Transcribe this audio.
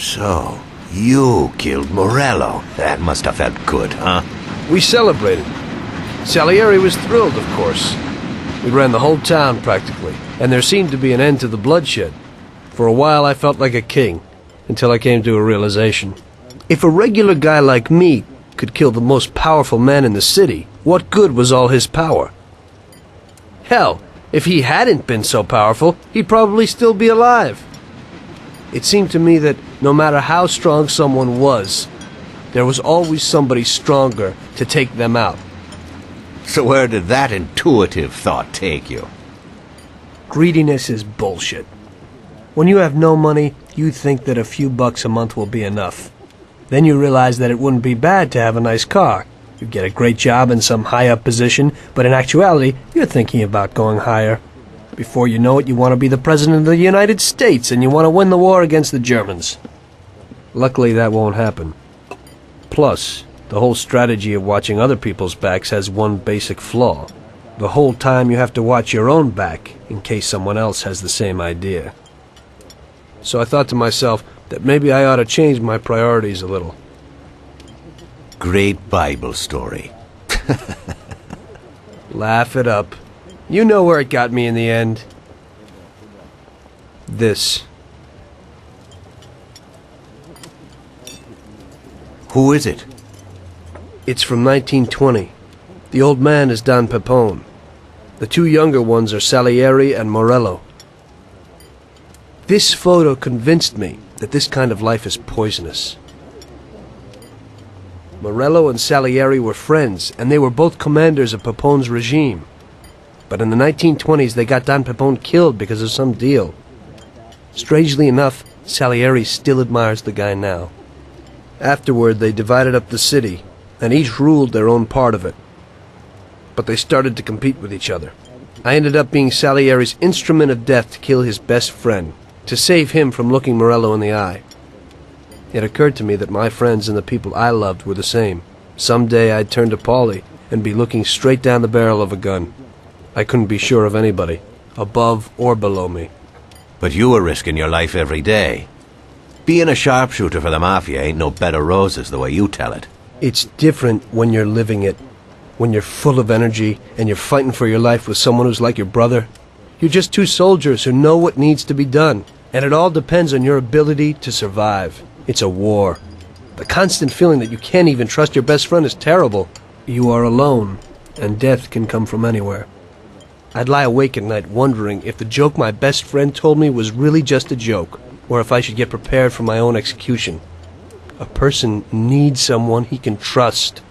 So, you killed Morello. That must have felt good, huh? We celebrated. Salieri was thrilled, of course. We ran the whole town, practically, and there seemed to be an end to the bloodshed. For a while I felt like a king, until I came to a realization. If a regular guy like me could kill the most powerful man in the city, what good was all his power? Hell, if he hadn't been so powerful, he'd probably still be alive. It seemed to me that no matter how strong someone was, there was always somebody stronger to take them out. So where did that intuitive thought take you? Greediness is bullshit. When you have no money, you think that a few bucks a month will be enough. Then you realize that it wouldn't be bad to have a nice car. You get a great job in some high-up position, but in actuality, you're thinking about going higher. Before you know it, you want to be the President of the United States, and you want to win the war against the Germans. Luckily, that won't happen. Plus, the whole strategy of watching other people's backs has one basic flaw. The whole time you have to watch your own back, in case someone else has the same idea. So I thought to myself that maybe I ought to change my priorities a little. Great Bible story. Laugh it up. You know where it got me in the end. This. Who is it? It's from 1920. The old man is Don Pepone. The two younger ones are Salieri and Morello. This photo convinced me that this kind of life is poisonous. Morello and Salieri were friends, and they were both commanders of Pepone's regime. But in the 1920s, they got Don Pepone killed because of some deal. Strangely enough, Salieri still admires the guy now. Afterward, they divided up the city, and each ruled their own part of it. But they started to compete with each other. I ended up being Salieri's instrument of death to kill his best friend, to save him from looking Morello in the eye. It occurred to me that my friends and the people I loved were the same. Someday I'd turn to Paulie and be looking straight down the barrel of a gun. I couldn't be sure of anybody, above or below me. But you were risking your life every day. Being a sharpshooter for the Mafia ain't no bed of roses the way you tell it. It's different when you're living it. When you're full of energy and you're fighting for your life with someone who's like your brother. You're just two soldiers who know what needs to be done, and it all depends on your ability to survive. It's a war. The constant feeling that you can't even trust your best friend is terrible. You are alone, and death can come from anywhere. I'd lie awake at night wondering if the joke my best friend told me was really just a joke, or if I should get prepared for my own execution. A person needs someone he can trust.